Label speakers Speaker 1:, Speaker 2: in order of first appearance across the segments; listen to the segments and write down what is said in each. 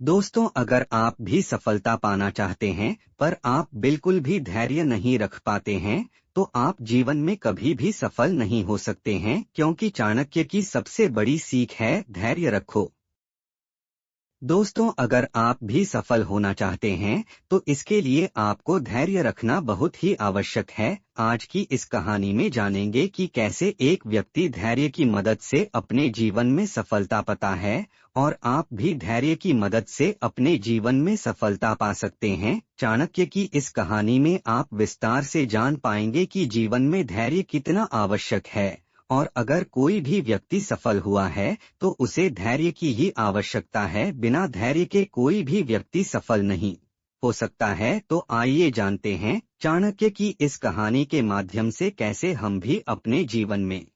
Speaker 1: दोस्तों, अगर आप भी सफलता पाना चाहते हैं पर आप बिल्कुल भी धैर्य नहीं रख पाते हैं तो आप जीवन में कभी भी सफल नहीं हो सकते हैं, क्योंकि चाणक्य की सबसे बड़ी सीख है धैर्य रखो। दोस्तों, अगर आप भी सफल होना चाहते हैं तो इसके लिए आपको धैर्य रखना बहुत ही आवश्यक है। आज की इस कहानी में जानेंगे कि कैसे एक व्यक्ति धैर्य की मदद से अपने जीवन में सफलता पाता है और आप भी धैर्य की मदद से अपने जीवन में सफलता पा सकते हैं। चाणक्य की इस कहानी में आप विस्तार से जान पाएंगे कि जीवन में धैर्य कितना आवश्यक है और अगर कोई भी व्यक्ति सफल हुआ है तो उसे धैर्य की ही आवश्यकता है। बिना धैर्य के कोई भी व्यक्ति सफल नहीं हो सकता है। तो आइए जानते हैं चाणक्य की इस कहानी के माध्यम से कैसे हम भी अपने जीवन में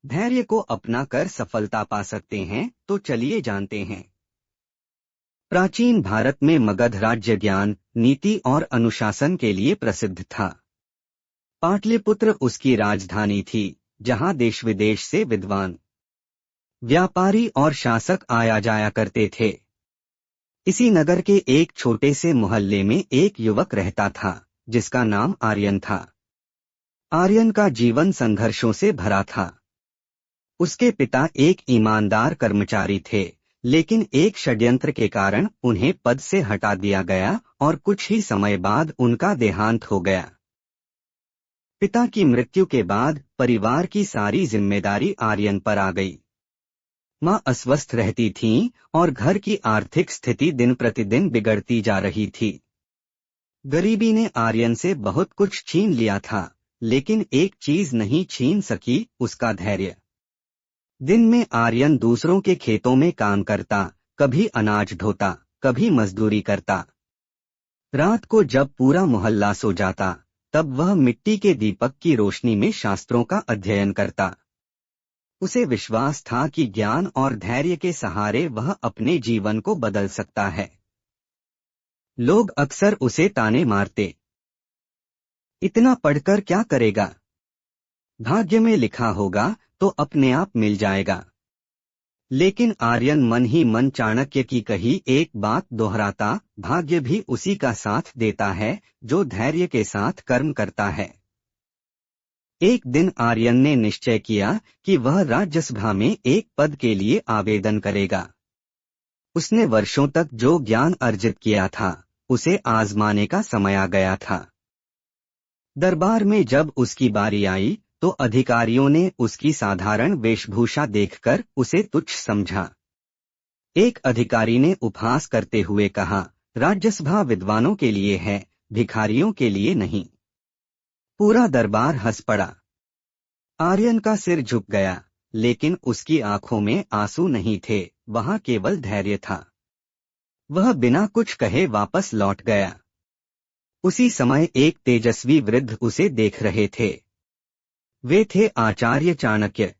Speaker 1: धैर्य को अपना कर सफलता पा सकते हैं। तो चलिए जानते हैं। प्राचीन भारत में मगध राज्य ज्ञान, नीति और अनुशासन के लिए प्रसिद्ध था। पाटलिपुत्र उसकी राजधानी थी, जहां देश विदेश से विद्वान, व्यापारी और शासक आया जाया करते थे। इसी नगर के एक छोटे से मोहल्ले में एक युवक रहता था, जिसका नाम आर्यन था। आर्यन का जीवन संघर्षों से भरा था। उसके पिता एक ईमानदार कर्मचारी थे, लेकिन एक षड्यंत्र के कारण उन्हें पद से हटा दिया गया और कुछ ही समय बाद उनका देहांत हो गया। पिता की मृत्यु के बाद परिवार की सारी जिम्मेदारी आर्यन पर आ गई। मां अस्वस्थ रहती थीं और घर की आर्थिक स्थिति दिन प्रतिदिन बिगड़ती जा रही थी। गरीबी ने आर्यन से बहुत कुछ छीन लिया था, लेकिन एक चीज नहीं छीन सकी, उसका धैर्य। दिन में आर्यन दूसरों के खेतों में काम करता, कभी अनाज ढोता, कभी मजदूरी करता। रात को जब पूरा मोहल्ला सो जाता, तब वह मिट्टी के दीपक की रोशनी में शास्त्रों का अध्ययन करता। उसे विश्वास था कि ज्ञान और धैर्य के सहारे वह अपने जीवन को बदल सकता है। लोग अक्सर उसे ताने मारते, इतना पढ़कर क्या करेगा, भाग्य में लिखा होगा तो अपने आप मिल जाएगा। लेकिन आर्यन मन ही मन चाणक्य की कही एक बात दोहराता, भाग्य भी उसी का साथ देता है जो धैर्य के साथ कर्म करता है। एक दिन आर्यन ने निश्चय किया कि वह राज्यसभा में एक पद के लिए आवेदन करेगा। उसने वर्षों तक जो ज्ञान अर्जित किया था, उसे आजमाने का समय आ गया था। दरबार में जब उसकी बारी आई तो अधिकारियों ने उसकी साधारण वेशभूषा देखकर उसे तुच्छ समझा। एक अधिकारी ने उपहास करते हुए कहा, राज्यसभा विद्वानों के लिए है, भिखारियों के लिए नहीं। पूरा दरबार हंस पड़ा। आर्यन का सिर झुक गया, लेकिन उसकी आंखों में आंसू नहीं थे, वहां केवल धैर्य था। वह बिना कुछ कहे वापस लौट गया। उसी समय एक तेजस्वी वृद्ध उसे देख रहे थे। वे थे आचार्य चाणक्य।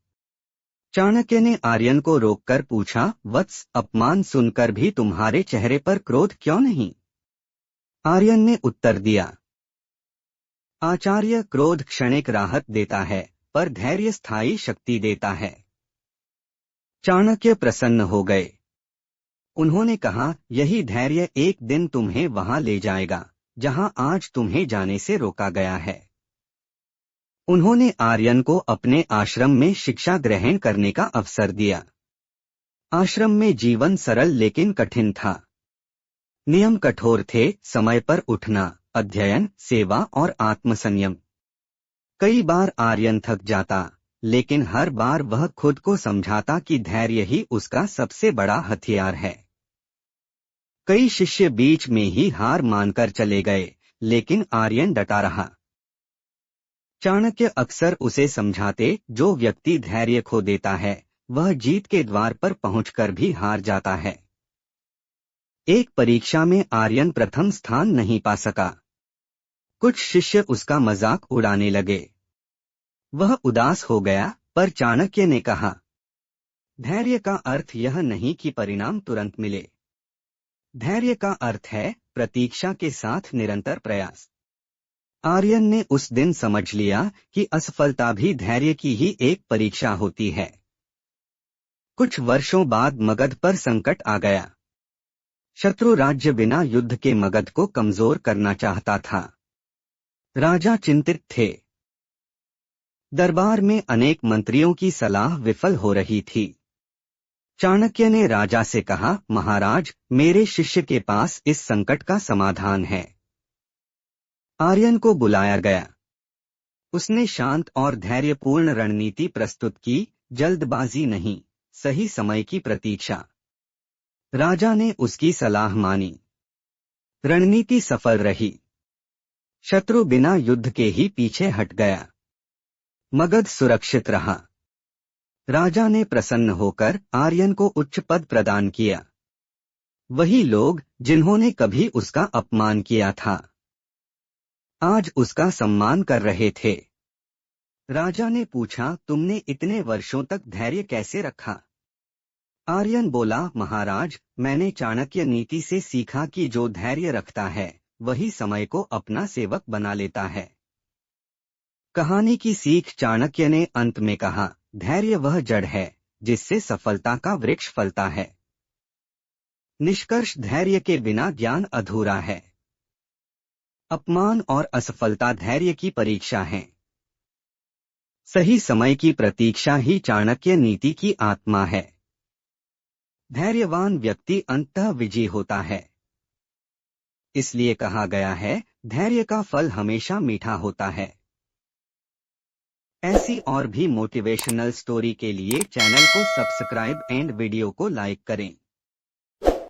Speaker 1: चाणक्य ने आर्यन को रोककर पूछा, वत्स, अपमान सुनकर भी तुम्हारे चेहरे पर क्रोध क्यों नहीं? आर्यन ने उत्तर दिया, आचार्य, क्रोध क्षणिक राहत देता है, पर धैर्य स्थायी शक्ति देता है। चाणक्य प्रसन्न हो गए। उन्होंने कहा, यही धैर्य एक दिन तुम्हें वहां ले जाएगा जहां आज तुम्हें जाने से रोका गया है। उन्होंने आर्यन को अपने आश्रम में शिक्षा ग्रहण करने का अवसर दिया। आश्रम में जीवन सरल लेकिन कठिन था। नियम कठोर थे, समय पर उठना, अध्ययन, सेवा और आत्मसंयम। कई बार आर्यन थक जाता, लेकिन हर बार वह खुद को समझाता कि धैर्य ही उसका सबसे बड़ा हथियार है। कई शिष्य बीच में ही हार मानकर चले गए, लेकिन आर्यन डटा रहा। चाणक्य अक्सर उसे समझाते, जो व्यक्ति धैर्य खो देता है वह जीत के द्वार पर पहुंचकर भी हार जाता है। एक परीक्षा में आर्यन प्रथम स्थान नहीं पा सका। कुछ शिष्य उसका मजाक उड़ाने लगे। वह उदास हो गया, पर चाणक्य ने कहा, धैर्य का अर्थ यह नहीं कि परिणाम तुरंत मिले। धैर्य का अर्थ है प्रतीक्षा के साथ निरंतर प्रयास। आर्यन ने उस दिन समझ लिया कि असफलता भी धैर्य की ही एक परीक्षा होती है। कुछ वर्षों बाद मगध पर संकट आ गया। शत्रु राज्य बिना युद्ध के मगध को कमजोर करना चाहता था। राजा चिंतित थे। दरबार में अनेक मंत्रियों की सलाह विफल हो रही थी। चाणक्य ने राजा से कहा, महाराज, मेरे शिष्य के पास इस संकट का समाधान है। आर्यन को बुलाया गया। उसने शांत और धैर्यपूर्ण रणनीति प्रस्तुत की, जल्दबाजी नहीं, सही समय की प्रतीक्षा। राजा ने उसकी सलाह मानी। रणनीति सफल रही। शत्रु बिना युद्ध के ही पीछे हट गया। मगध सुरक्षित रहा। राजा ने प्रसन्न होकर आर्यन को उच्च पद प्रदान किया। वही लोग जिन्होंने कभी उसका अपमान किया था, आज उसका सम्मान कर रहे थे। राजा ने पूछा, तुमने इतने वर्षों तक धैर्य कैसे रखा? आर्यन बोला, महाराज, मैंने चाणक्य नीति से सीखा कि जो धैर्य रखता है वही समय को अपना सेवक बना लेता है। कहानी की सीख चाणक्य ने अंत में कहा, धैर्य वह जड़ है जिससे सफलता का वृक्ष फलता है। निष्कर्ष, धैर्य के बिना ज्ञान अधूरा है। अपमान और असफलता धैर्य की परीक्षा है। सही समय की प्रतीक्षा ही चाणक्य नीति की आत्मा है। धैर्यवान व्यक्ति अंततः विजयी होता है। इसलिए कहा गया है, धैर्य का फल हमेशा मीठा होता है। ऐसी और भी मोटिवेशनल स्टोरी के लिए चैनल को सब्सक्राइब एंड वीडियो को लाइक करें।